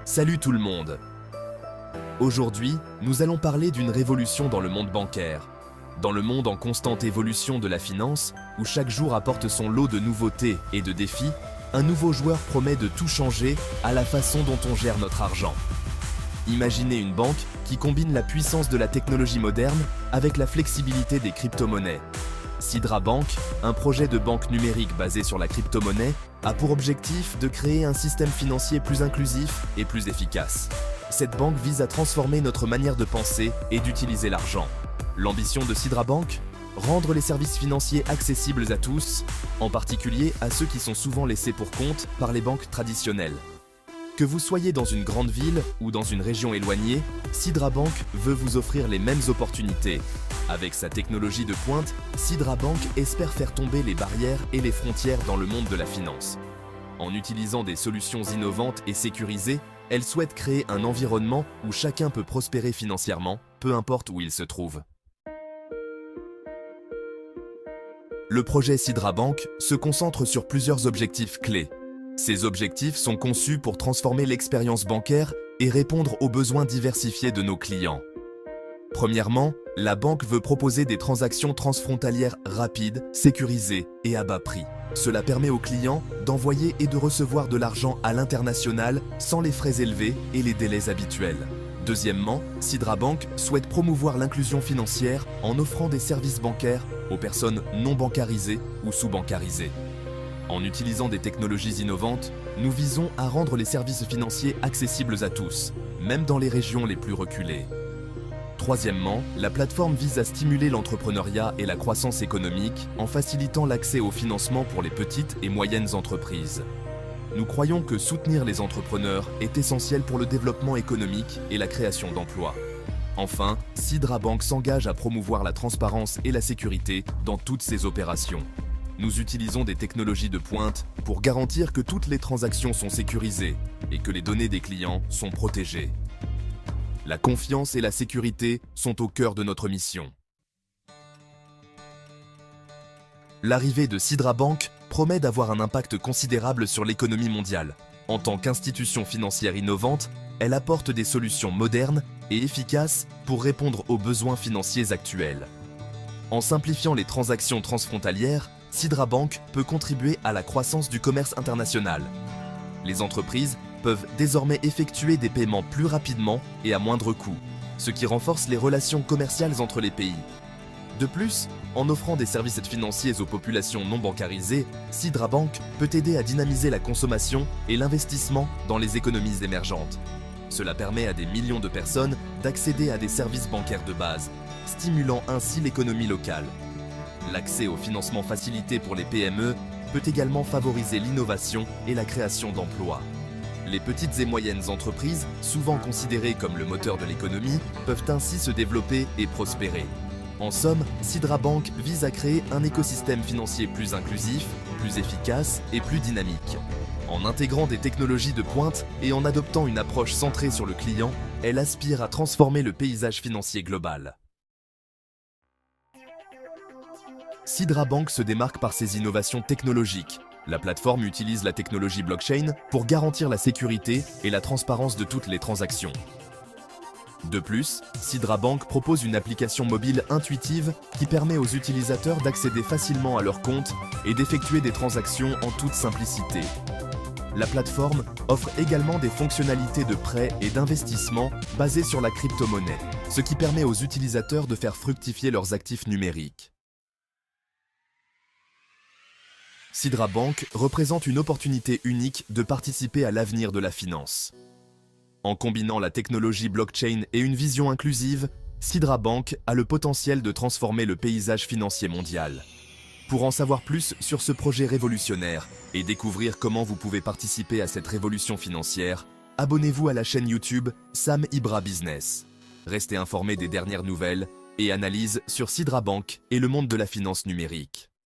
Salut tout le monde! Aujourd'hui, nous allons parler d'une révolution dans le monde bancaire. Dans le monde en constante évolution de la finance, où chaque jour apporte son lot de nouveautés et de défis, un nouveau joueur promet de tout changer à la façon dont on gère notre argent. Imaginez une banque qui combine la puissance de la technologie moderne avec la flexibilité des crypto-monnaies. Sidra Bank, un projet de banque numérique basé sur la crypto-monnaie, a pour objectif de créer un système financier plus inclusif et plus efficace. Cette banque vise à transformer notre manière de penser et d'utiliser l'argent. L'ambition de Sidra Bank ? Rendre les services financiers accessibles à tous, en particulier à ceux qui sont souvent laissés pour compte par les banques traditionnelles. Que vous soyez dans une grande ville ou dans une région éloignée, Sidra Bank veut vous offrir les mêmes opportunités. Avec sa technologie de pointe, Sidra Bank espère faire tomber les barrières et les frontières dans le monde de la finance. En utilisant des solutions innovantes et sécurisées, elle souhaite créer un environnement où chacun peut prospérer financièrement, peu importe où il se trouve. Le projet Sidra Bank se concentre sur plusieurs objectifs clés. Ces objectifs sont conçus pour transformer l'expérience bancaire et répondre aux besoins diversifiés de nos clients. Premièrement, la banque veut proposer des transactions transfrontalières rapides, sécurisées et à bas prix. Cela permet aux clients d'envoyer et de recevoir de l'argent à l'international sans les frais élevés et les délais habituels. Deuxièmement, Sidra Bank souhaite promouvoir l'inclusion financière en offrant des services bancaires aux personnes non bancarisées ou sous-bancarisées. En utilisant des technologies innovantes, nous visons à rendre les services financiers accessibles à tous, même dans les régions les plus reculées. Troisièmement, la plateforme vise à stimuler l'entrepreneuriat et la croissance économique en facilitant l'accès au financement pour les petites et moyennes entreprises. Nous croyons que soutenir les entrepreneurs est essentiel pour le développement économique et la création d'emplois. Enfin, Sidra Bank s'engage à promouvoir la transparence et la sécurité dans toutes ses opérations. Nous utilisons des technologies de pointe pour garantir que toutes les transactions sont sécurisées et que les données des clients sont protégées. La confiance et la sécurité sont au cœur de notre mission. L'arrivée de Sidra Bank promet d'avoir un impact considérable sur l'économie mondiale. En tant qu'institution financière innovante, elle apporte des solutions modernes et efficaces pour répondre aux besoins financiers actuels. En simplifiant les transactions transfrontalières, Sidra Bank peut contribuer à la croissance du commerce international. Les entreprises peuvent désormais effectuer des paiements plus rapidement et à moindre coût, ce qui renforce les relations commerciales entre les pays. De plus, en offrant des services financiers aux populations non bancarisées, Sidra Bank peut aider à dynamiser la consommation et l'investissement dans les économies émergentes. Cela permet à des millions de personnes d'accéder à des services bancaires de base, stimulant ainsi l'économie locale. L'accès au financement facilité pour les PME peut également favoriser l'innovation et la création d'emplois. Les petites et moyennes entreprises, souvent considérées comme le moteur de l'économie, peuvent ainsi se développer et prospérer. En somme, Sidra Bank vise à créer un écosystème financier plus inclusif, plus efficace et plus dynamique. En intégrant des technologies de pointe et en adoptant une approche centrée sur le client, elle aspire à transformer le paysage financier global. Sidra Bank se démarque par ses innovations technologiques. La plateforme utilise la technologie blockchain pour garantir la sécurité et la transparence de toutes les transactions. De plus, Sidra Bank propose une application mobile intuitive qui permet aux utilisateurs d'accéder facilement à leur compte et d'effectuer des transactions en toute simplicité. La plateforme offre également des fonctionnalités de prêt et d'investissement basées sur la crypto-monnaie, ce qui permet aux utilisateurs de faire fructifier leurs actifs numériques. Sidra Bank représente une opportunité unique de participer à l'avenir de la finance. En combinant la technologie blockchain et une vision inclusive, Sidra Bank a le potentiel de transformer le paysage financier mondial. Pour en savoir plus sur ce projet révolutionnaire et découvrir comment vous pouvez participer à cette révolution financière, abonnez-vous à la chaîne YouTube Sam Ibra Business. Restez informés des dernières nouvelles et analyses sur Sidra Bank et le monde de la finance numérique.